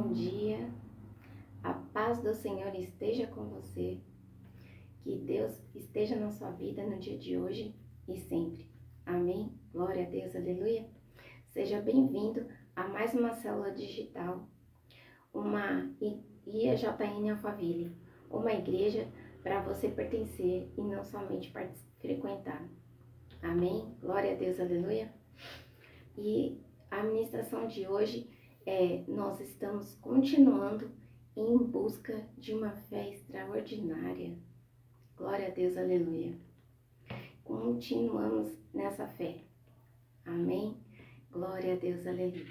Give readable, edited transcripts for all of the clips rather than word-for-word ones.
bom dia. A paz do Senhor esteja com você. Que Deus esteja na sua vida no dia de hoje e sempre. Amém? Glória a Deus, aleluia. Seja bem-vindo a mais uma célula digital, uma IEJN Alphaville, uma igreja para você pertencer e não somente frequentar. Amém? Glória a Deus, aleluia. E a ministração de hoje nós estamos continuando em busca de uma fé extraordinária. Glória a Deus, aleluia. Continuamos nessa fé. Amém? Glória a Deus, aleluia.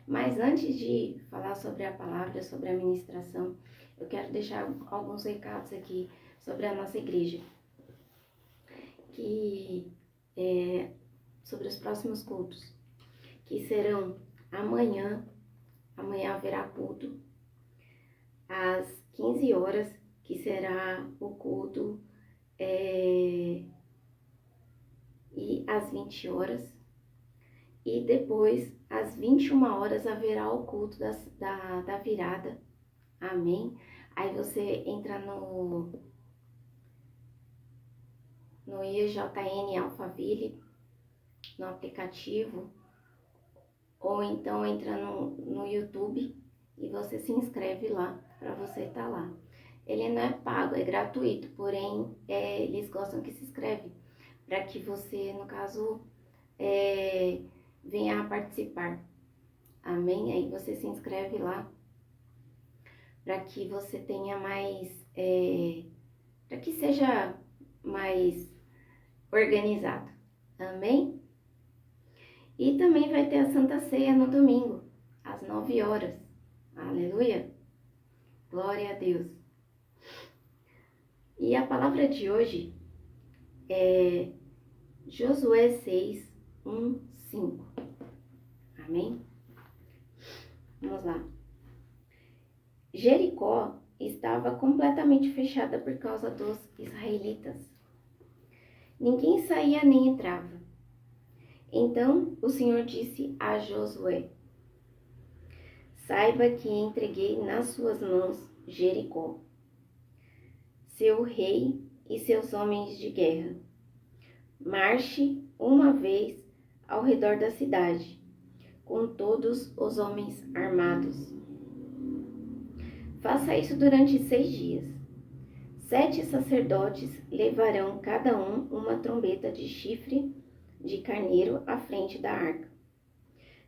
Mas antes de falar sobre a palavra, sobre a ministração, eu quero deixar alguns recados aqui sobre a nossa igreja. Sobre os próximos cultos, que serão amanhã haverá culto às 15 horas, que será o culto e às 20 horas, e depois às 21 horas haverá o culto da virada, amém? Aí você entra no IEJN Alphaville, no aplicativo, ou então entra no YouTube e você se inscreve lá, para você estar lá. Ele não é pago, é gratuito, porém eles gostam que se inscreve, para que você, no caso, venha a participar. Amém? Aí você se inscreve lá, para que você tenha mais, para que seja mais organizado. Amém? E também vai ter a Santa Ceia no domingo, às 9 horas. Aleluia! Glória a Deus! E a palavra de hoje é Josué 6, 1, 5. Amém? Vamos lá. Jericó estava completamente fechada por causa dos israelitas. Ninguém saía nem entrava. Então o Senhor disse a Josué: saiba que entreguei nas suas mãos Jericó, seu rei e seus homens de guerra. Marche uma vez ao redor da cidade, com todos os homens armados. Faça isso durante 6 dias. 7 sacerdotes levarão cada um uma trombeta de chifre de carneiro à frente da arca.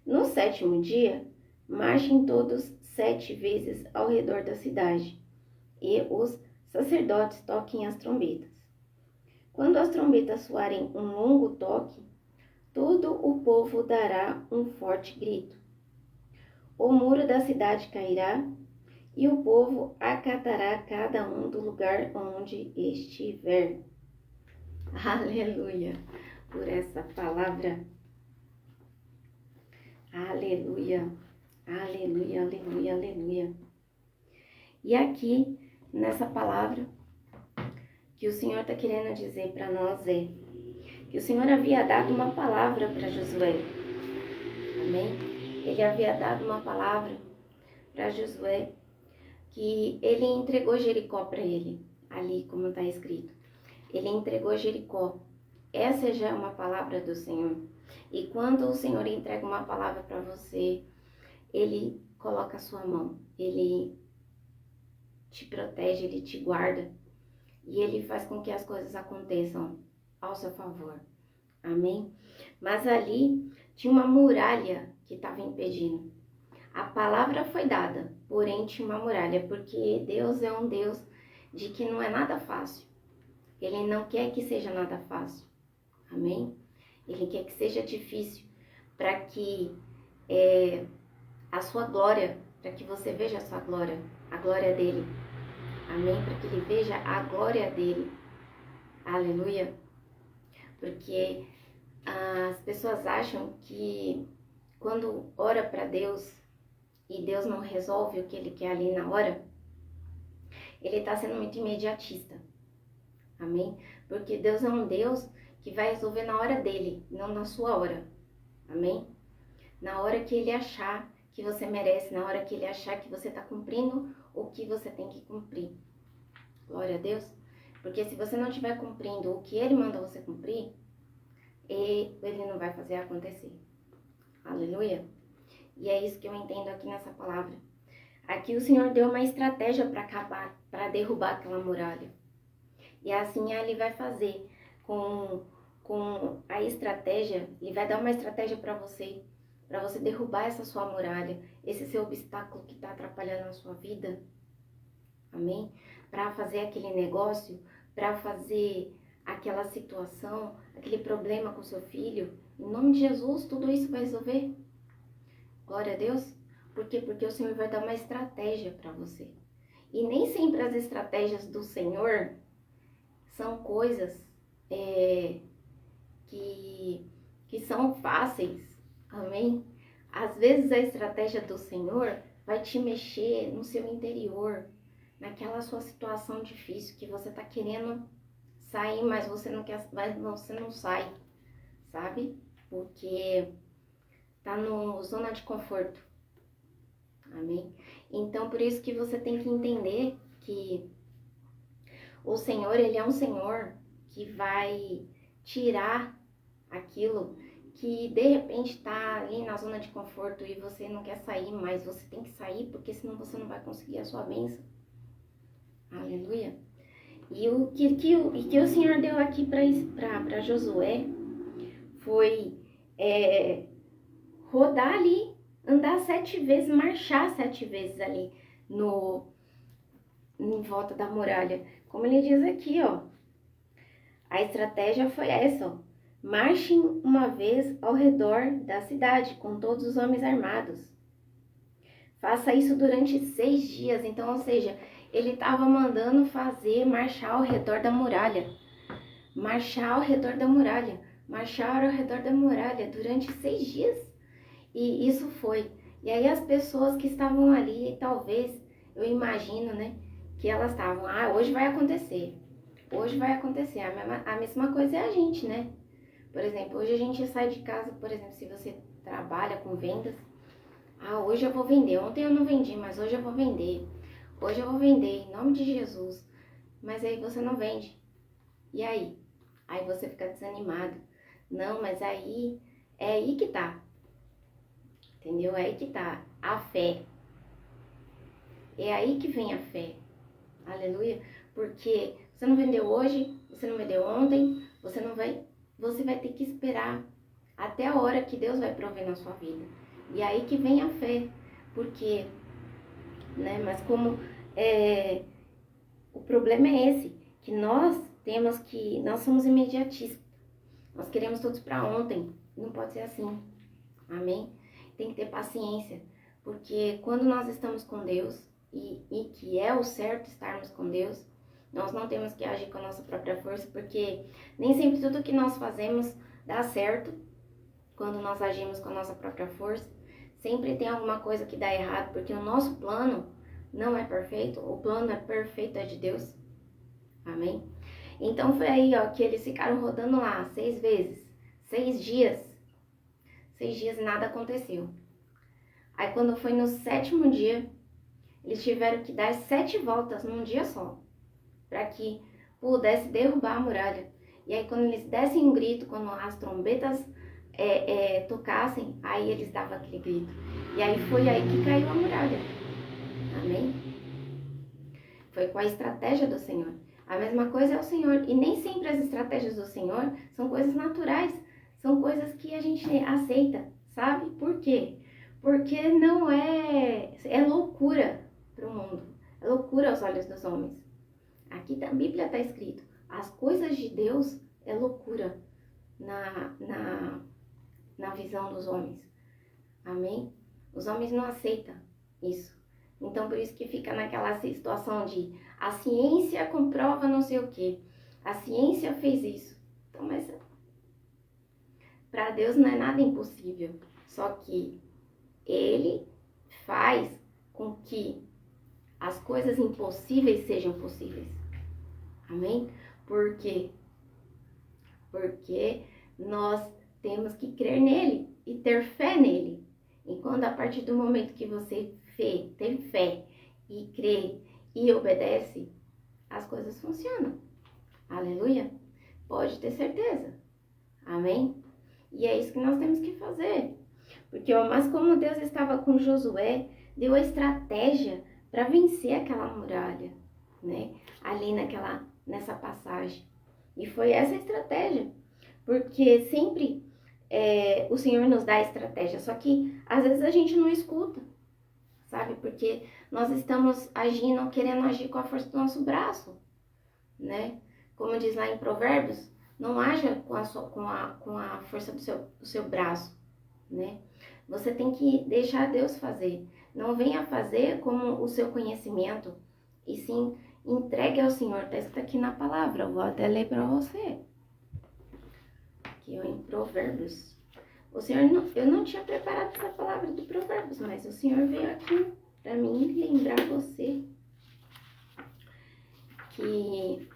No 7º dia, marchem todos 7 vezes ao redor da cidade, e os sacerdotes toquem as trombetas. Quando as trombetas soarem um longo toque, todo o povo dará um forte grito. O muro da cidade cairá, e o povo acatará cada um do lugar onde estiver. Aleluia! Por essa palavra. Aleluia! Aleluia, aleluia, aleluia. E aqui, nessa palavra, que o Senhor está querendo dizer para nós que o Senhor havia dado uma palavra para Josué. Amém? Ele havia dado uma palavra para Josué, que ele entregou Jericó para ele, ali como está escrito. Ele entregou Jericó. Essa já é uma palavra do Senhor. E quando o Senhor entrega uma palavra para você, Ele coloca a sua mão, Ele te protege, Ele te guarda. E Ele faz com que as coisas aconteçam ao seu favor. Amém? Mas ali tinha uma muralha que estava impedindo. A palavra foi dada, porém tinha uma muralha, porque Deus é um Deus de que não é nada fácil. Ele não quer que seja nada fácil. Amém? Ele quer que seja difícil, para que a sua glória, para que você veja a sua glória, a glória dele. Amém? Para que ele veja a glória dele. Aleluia. Porque as pessoas acham que quando ora para Deus e Deus não resolve o que ele quer ali na hora, ele está sendo muito imediatista. Amém? Porque Deus é um Deus que vai resolver na hora dele, não na sua hora. Amém? Na hora que ele achar que você merece, na hora que ele achar que você está cumprindo o que você tem que cumprir. Glória a Deus. Porque se você não estiver cumprindo o que ele manda você cumprir, ele não vai fazer acontecer. Aleluia. E é isso que eu entendo aqui nessa palavra. Aqui o Senhor deu uma estratégia para acabar, para derrubar aquela muralha. E assim ele vai fazer com a estratégia, ele vai dar uma estratégia para você derrubar essa sua muralha, esse seu obstáculo que está atrapalhando a sua vida. Amém? Para fazer aquele negócio, para fazer aquela situação, aquele problema com seu filho. Em nome de Jesus, tudo isso vai resolver. Glória a Deus. Por quê? Porque o Senhor vai dar uma estratégia para você. E nem sempre as estratégias do Senhor são coisas que são fáceis. Amém? Às vezes a estratégia do Senhor vai te mexer no seu interior, naquela sua situação difícil que você está querendo sair, mas você não quer, você não sai, sabe? Porque tá no zona de conforto. Amém? Então, por isso que você tem que entender que o Senhor, ele é um Senhor que vai tirar aquilo que de repente tá ali na zona de conforto e você não quer sair, mas você tem que sair, porque senão você não vai conseguir a sua bênção. Aleluia. E o que o Senhor deu aqui para Josué foi rodar ali, andar 7 vezes, marchar 7 vezes ali em volta da muralha. Como ele diz aqui, ó. A estratégia foi essa, ó. Marchem uma vez ao redor da cidade, com todos os homens armados. Faça isso durante 6 dias. Então, ou seja, ele estava mandando marchar ao redor da muralha. Marchar ao redor da muralha. Marchar ao redor da muralha durante 6 dias. E isso foi. E aí as pessoas que estavam ali, talvez, eu imagino, né? Que elas estavam, hoje vai acontecer. Hoje vai acontecer. A mesma coisa é a gente, né? Por exemplo, hoje a gente sai de casa, por exemplo, se você trabalha com vendas. Hoje eu vou vender. Ontem eu não vendi, mas hoje eu vou vender. Hoje eu vou vender, em nome de Jesus. Mas aí você não vende. E aí? Aí você fica desanimado. Não, mas aí, é aí que tá. Entendeu? É aí que tá a fé. É aí que vem a fé. Aleluia. Porque você não vendeu hoje, você não vendeu ontem, você vai ter que esperar até a hora que Deus vai prover na sua vida. E aí que vem a fé. Porque, né, mas como o problema é esse, que nós somos imediatistas. Nós queremos todos para ontem. Não pode ser assim. Amém? Tem que ter paciência. Porque quando nós estamos com Deus, e que é o certo estarmos com Deus, nós não temos que agir com a nossa própria força, porque nem sempre tudo que nós fazemos dá certo quando nós agimos com a nossa própria força. Sempre tem alguma coisa que dá errado, porque o nosso plano não é perfeito, o plano é perfeito, é de Deus. Amém? Então foi aí, ó, que eles ficaram rodando lá 6 vezes, 6 dias. 6 dias e nada aconteceu. Aí quando foi no 7º dia, eles tiveram que dar 7 voltas num dia só, para que pudesse derrubar a muralha. E aí quando eles dessem um grito, quando as trombetas tocassem, aí eles davam aquele grito. E aí foi aí que caiu a muralha. Amém? Foi com a estratégia do Senhor. A mesma coisa é o Senhor. E nem sempre as estratégias do Senhor são coisas naturais. São coisas que a gente aceita, sabe? Por quê? Porque não é loucura para o mundo. É loucura aos olhos dos homens. Aqui na Bíblia está escrito, as coisas de Deus é loucura na visão dos homens. Amém? Os homens não aceitam isso. Então, por isso que fica naquela situação de a ciência comprova não sei o quê. A ciência fez isso. Então, mas para Deus não é nada impossível. Só que Ele faz com que as coisas impossíveis sejam possíveis. Amém? Por quê? Porque nós temos que crer nele e ter fé nele. E quando a partir do momento que você tem fé e crê e obedece, as coisas funcionam. Aleluia? Pode ter certeza. Amém? E é isso que nós temos que fazer. Porque, mas como Deus estava com Josué, deu a estratégia para vencer aquela muralha, né? Ali nessa passagem. E foi essa estratégia. Porque sempre o Senhor nos dá a estratégia. Só que às vezes a gente não escuta, sabe? Porque nós estamos agindo, querendo agir com a força do nosso braço, né? Como diz lá em Provérbios, não haja com a força do seu braço, né? Você tem que deixar Deus fazer. Não venha fazer como o seu conhecimento, e sim entregue ao Senhor. Está escrito aqui na palavra, eu vou até ler para você. Aqui em Provérbios. O Senhor, eu não tinha preparado essa palavra do Provérbios, mas o Senhor veio aqui para mim lembrar você que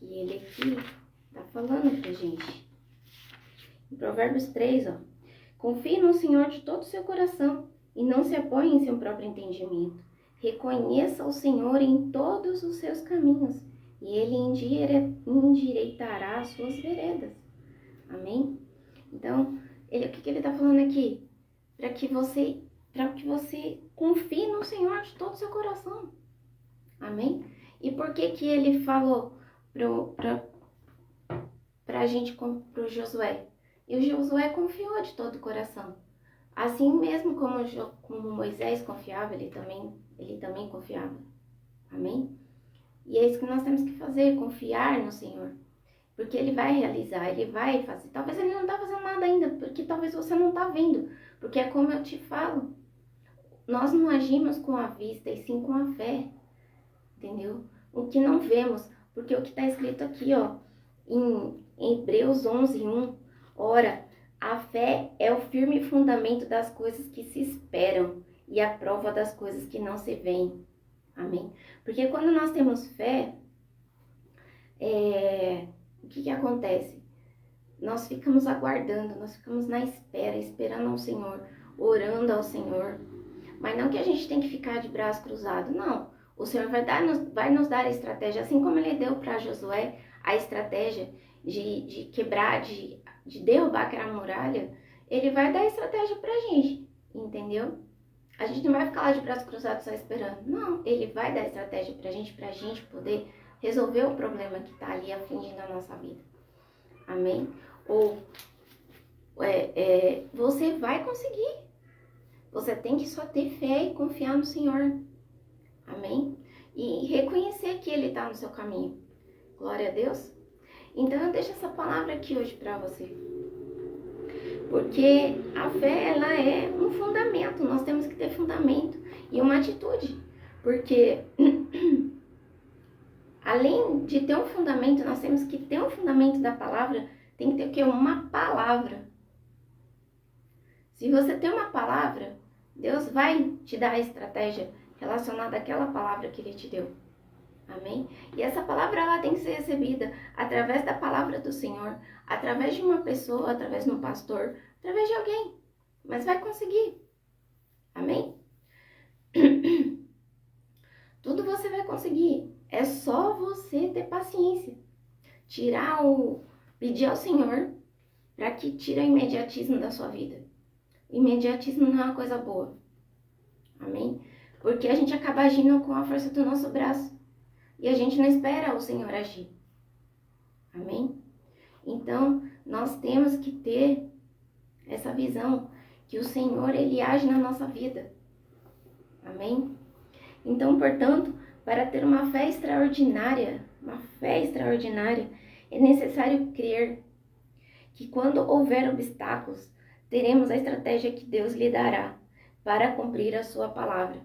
ele aqui tá falando pra gente. Em Provérbios 3, ó. Confie no Senhor de todo o seu coração e não se apoie em seu próprio entendimento. Reconheça o Senhor em todos os seus caminhos e ele endireitará as suas veredas. Amém? Então, o que ele tá falando aqui? Para que você confie no Senhor de todo o seu coração. Amém? E por que ele falou pra gente, pro Josué? E o Josué confiou de todo o coração. Assim mesmo como Moisés confiava, ele também confiava. Amém? E é isso que nós temos que fazer, confiar no Senhor. Porque ele vai realizar, ele vai fazer. Talvez ele não está fazendo nada ainda, porque talvez você não está vendo. Porque é como eu te falo, nós não agimos com a vista e sim com a fé. Entendeu? O que não vemos. Porque o que está escrito aqui, ó, em Hebreus 11:1, ora, a fé é o firme fundamento das coisas que se esperam e a prova das coisas que não se veem. Amém? Porque quando nós temos fé, o que acontece? Nós ficamos aguardando, nós ficamos na espera, esperando ao Senhor, orando ao Senhor. Mas não que a gente tem que ficar de braço cruzado, não. O Senhor vai nos dar a estratégia, assim como Ele deu para Josué a estratégia de quebrar, de derrubar aquela muralha. Ele vai dar a estratégia para a gente, entendeu? A gente não vai ficar lá de braço cruzado só esperando. Não, Ele vai dar a estratégia para a gente poder resolver o problema que está ali afligindo a nossa vida. Amém? Ou você vai conseguir. Você tem que só ter fé e confiar no Senhor. Amém? E reconhecer que Ele está no seu caminho. Glória a Deus. Então eu deixo essa palavra aqui hoje para você. Porque a fé, ela é um fundamento. Nós temos que ter fundamento e uma atitude. Porque além de ter um fundamento, nós temos que ter um fundamento da palavra. Tem que ter o quê? Uma palavra. Se você tem uma palavra, Deus vai te dar a estratégia relacionada àquela palavra que Ele te deu. Amém? E essa palavra, ela tem que ser recebida através da palavra do Senhor, através de uma pessoa, através de um pastor, através de alguém. Mas vai conseguir. Amém? Tudo você vai conseguir. É só você ter paciência. Pedir ao Senhor para que tire o imediatismo da sua vida. Imediatismo não é uma coisa boa. Amém? Porque a gente acaba agindo com a força do nosso braço. E a gente não espera o Senhor agir. Amém? Então, nós temos que ter essa visão que o Senhor, Ele age na nossa vida. Amém? Então, portanto, para ter uma fé extraordinária, é necessário crer que quando houver obstáculos, teremos a estratégia que Deus lhe dará para cumprir a sua palavra.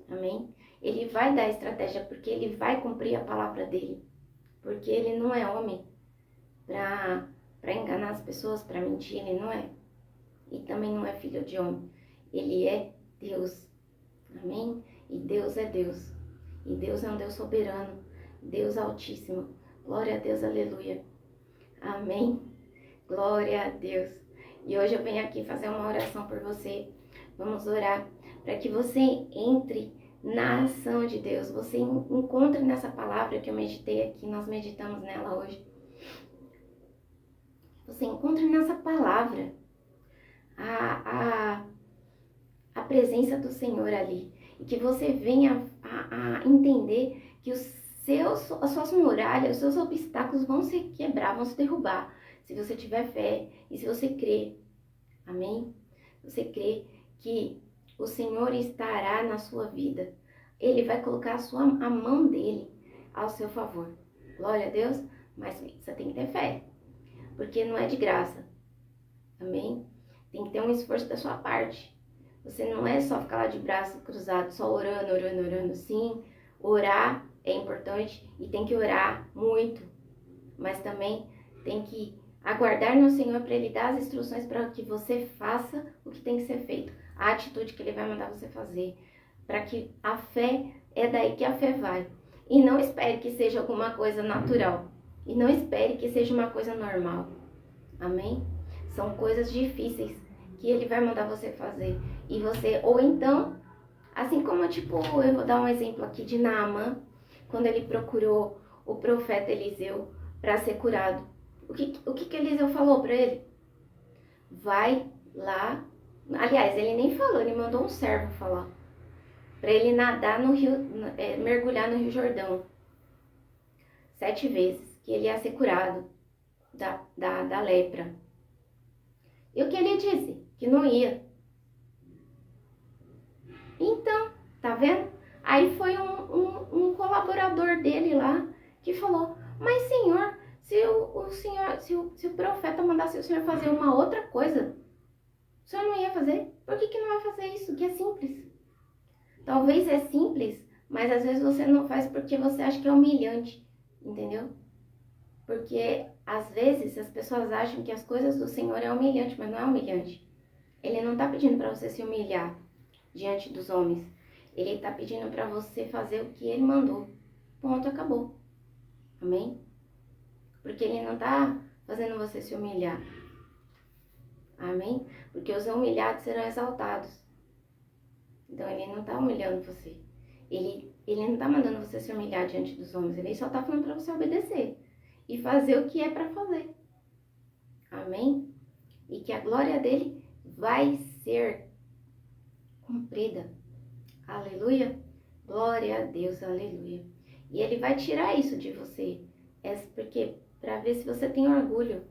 Amém? Ele vai dar a estratégia porque Ele vai cumprir a palavra dEle. Porque Ele não é homem para enganar as pessoas, para mentir, Ele não é. E também não é filho de homem. Ele é Deus. Amém? E Deus é Deus. E Deus é um Deus soberano, Deus altíssimo, Glória a Deus, aleluia. Amém. Glória a Deus. E hoje eu venho aqui fazer uma oração por você. Vamos orar para que você entre na ação de Deus. Você encontre nessa palavra que eu meditei aqui, nós meditamos nela hoje. Você encontre nessa palavra a presença do Senhor ali. E que você venha a entender que as suas muralhas, os seus obstáculos vão se quebrar, vão se derrubar. Se você tiver fé e se você crer. Amém? Você crê que o Senhor estará na sua vida. Ele vai colocar a mão dele ao seu favor. Glória a Deus. Mas você tem que ter fé. Porque não é de graça. Amém? Tem que ter um esforço da sua parte. Você não é só ficar lá de braço cruzado, só orando, orando, orando. Sim, orar é importante e tem que orar muito. Mas também tem que aguardar no Senhor para Ele dar as instruções para que você faça o que tem que ser feito. A atitude que Ele vai mandar você fazer. Para que a fé, é daí que a fé vai. E não espere que seja alguma coisa natural. E não espere que seja uma coisa normal. Amém? São coisas difíceis que Ele vai mandar você fazer. E você, ou então, assim como eu vou dar um exemplo aqui de Naamã, quando ele procurou o profeta Eliseu para ser curado. O que Eliseu falou para ele? Vai lá. Aliás, ele nem falou, ele mandou um servo falar. Para ele nadar no rio, mergulhar no Rio Jordão. 7 vezes, que ele ia ser curado da lepra. E o que ele disse? Que não ia. Então, tá vendo? Aí foi um colaborador dele lá que falou: mas Senhor, se o profeta mandasse o Senhor fazer uma outra coisa, o Senhor não ia fazer? Por que não vai fazer isso? Que é simples. Talvez é simples, mas às vezes você não faz porque você acha que é humilhante, entendeu? Porque às vezes as pessoas acham que as coisas do Senhor é humilhante, mas não é humilhante. Ele não tá pedindo para você se humilhar diante dos homens. Ele tá pedindo para você fazer o que ele mandou. Ponto, acabou. Amém? Porque ele não tá fazendo você se humilhar. Amém? Porque os humilhados serão exaltados. Então ele não tá humilhando você. Ele não tá mandando você se humilhar diante dos homens. Ele só tá falando para você obedecer. E fazer o que é para fazer. Amém? E que a glória dele vai ser cumprida. Aleluia. Glória a Deus, aleluia. E ele vai tirar isso de você. É porque para ver se você tem orgulho.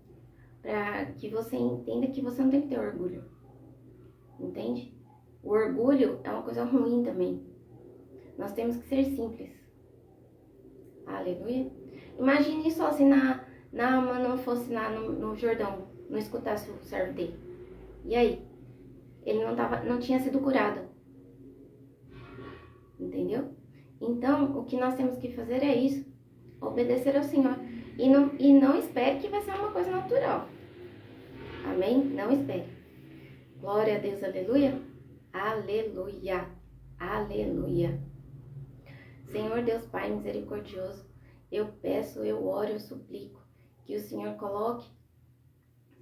Para que você entenda que você não tem que ter orgulho. Entende? O orgulho é uma coisa ruim também. Nós temos que ser simples. Aleluia. Imagine só se Naamã não fosse lá no Jordão, não escutasse o servo dele. E aí? Ele não tinha sido curado. Entendeu? Então, o que nós temos que fazer é isso. Obedecer ao Senhor. E não espere que vai ser uma coisa natural. Amém? Não espere. Glória a Deus, aleluia. Aleluia. Aleluia. Senhor Deus Pai misericordioso, eu peço, eu oro, eu suplico que o Senhor coloque,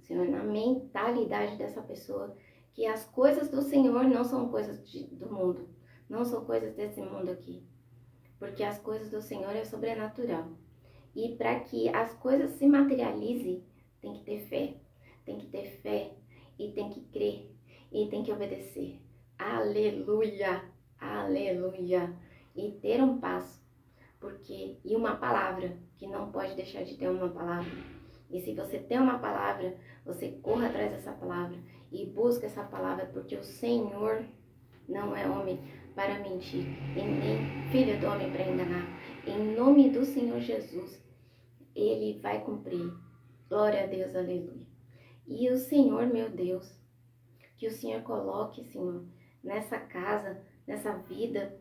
Senhor, na mentalidade dessa pessoa, que as coisas do Senhor não são coisas do mundo, não são coisas desse mundo aqui, porque as coisas do Senhor é sobrenatural. E para que as coisas se materializem, tem que ter fé e tem que crer e tem que obedecer. Aleluia, aleluia. E ter um passo, e uma palavra, que não pode deixar de ter uma palavra. E se você tem uma palavra, você corra atrás dessa palavra e busca essa palavra, porque o Senhor não é homem para mentir, e nem filho do homem para enganar. Em nome do Senhor Jesus, Ele vai cumprir. Glória a Deus, aleluia. E o Senhor, meu Deus, que o Senhor coloque, Senhor, nessa casa, nessa vida,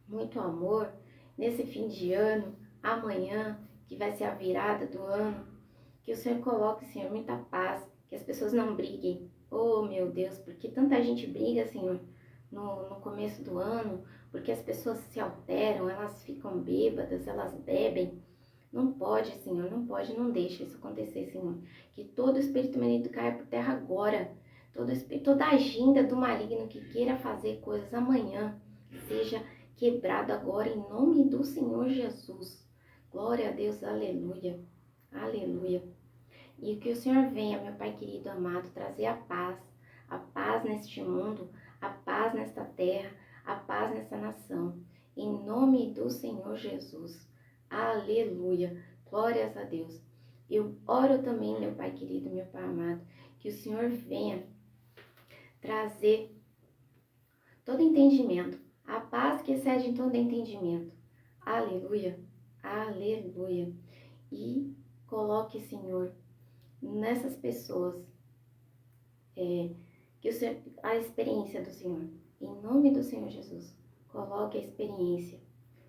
muito amor, nesse fim de ano, amanhã, que vai ser a virada do ano, que o Senhor coloque, Senhor, muita paz, que as pessoas não briguem. Oh, meu Deus, porque tanta gente briga, Senhor, no começo do ano, porque as pessoas se alteram, elas ficam bêbadas, elas bebem. Não pode, Senhor, não pode, não deixa isso acontecer, Senhor. Que todo espírito maligno caia por terra agora. Toda agenda do maligno que queira fazer coisas amanhã, seja quebrado agora em nome do Senhor Jesus. Glória a Deus, aleluia, aleluia. E que o Senhor venha, meu Pai querido, amado, trazer a paz neste mundo, a paz nesta terra, a paz nessa nação. Em nome do Senhor Jesus. Aleluia. Glórias a Deus. Eu oro também, meu Pai querido, meu Pai amado, que o Senhor venha trazer todo entendimento, a paz que excede em todo entendimento. Aleluia. Aleluia. E coloque, Senhor, nessas pessoas que o Senhor, a experiência do Senhor. Em nome do Senhor Jesus, coloque a experiência,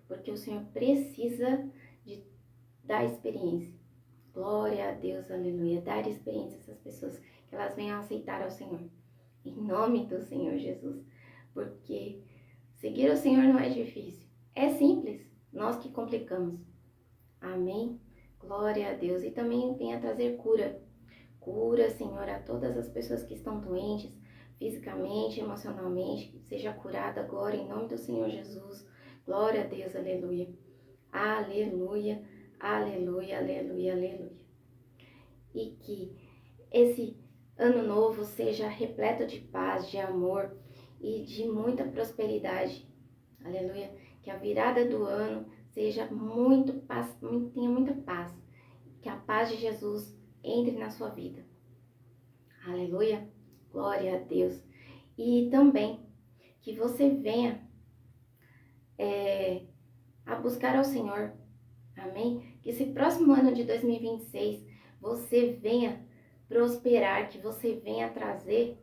porque o Senhor precisa dar experiência. Glória a Deus, aleluia. Dar experiência a essas pessoas, que elas venham aceitar ao Senhor. Em nome do Senhor Jesus. Porque seguir o Senhor não é difícil. É simples. Nós que complicamos. Amém? Glória a Deus. E também venha trazer cura. Cura, Senhor, a todas as pessoas que estão doentes, fisicamente, emocionalmente. Que seja curada agora, em nome do Senhor Jesus. Glória a Deus, aleluia. Aleluia, aleluia, aleluia, aleluia. E que esse ano novo seja repleto de paz, de amor e de muita prosperidade. Aleluia. Que a virada do ano seja muito paz, tenha muita paz. Que a paz de Jesus entre na sua vida. Aleluia. Glória a Deus. E também que você venha a buscar ao Senhor. Amém? Que esse próximo ano de 2026 você venha prosperar, que você venha trazer,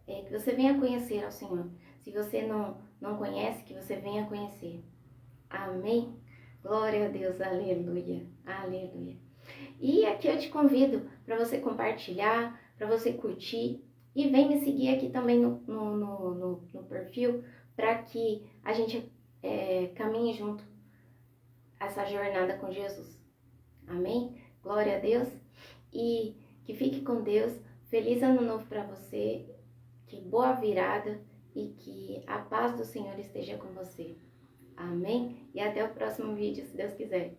que você venha conhecer ao Senhor. Se você não conhece, que você venha conhecer. Amém? Glória a Deus, aleluia, aleluia. E aqui eu te convido para você compartilhar, para você curtir e vem me seguir aqui também no perfil para que a gente caminhe junto essa jornada com Jesus. Amém? Glória a Deus. E que fique com Deus. Feliz ano novo para você. Que boa virada e que a paz do Senhor esteja com você. Amém? E até o próximo vídeo, se Deus quiser.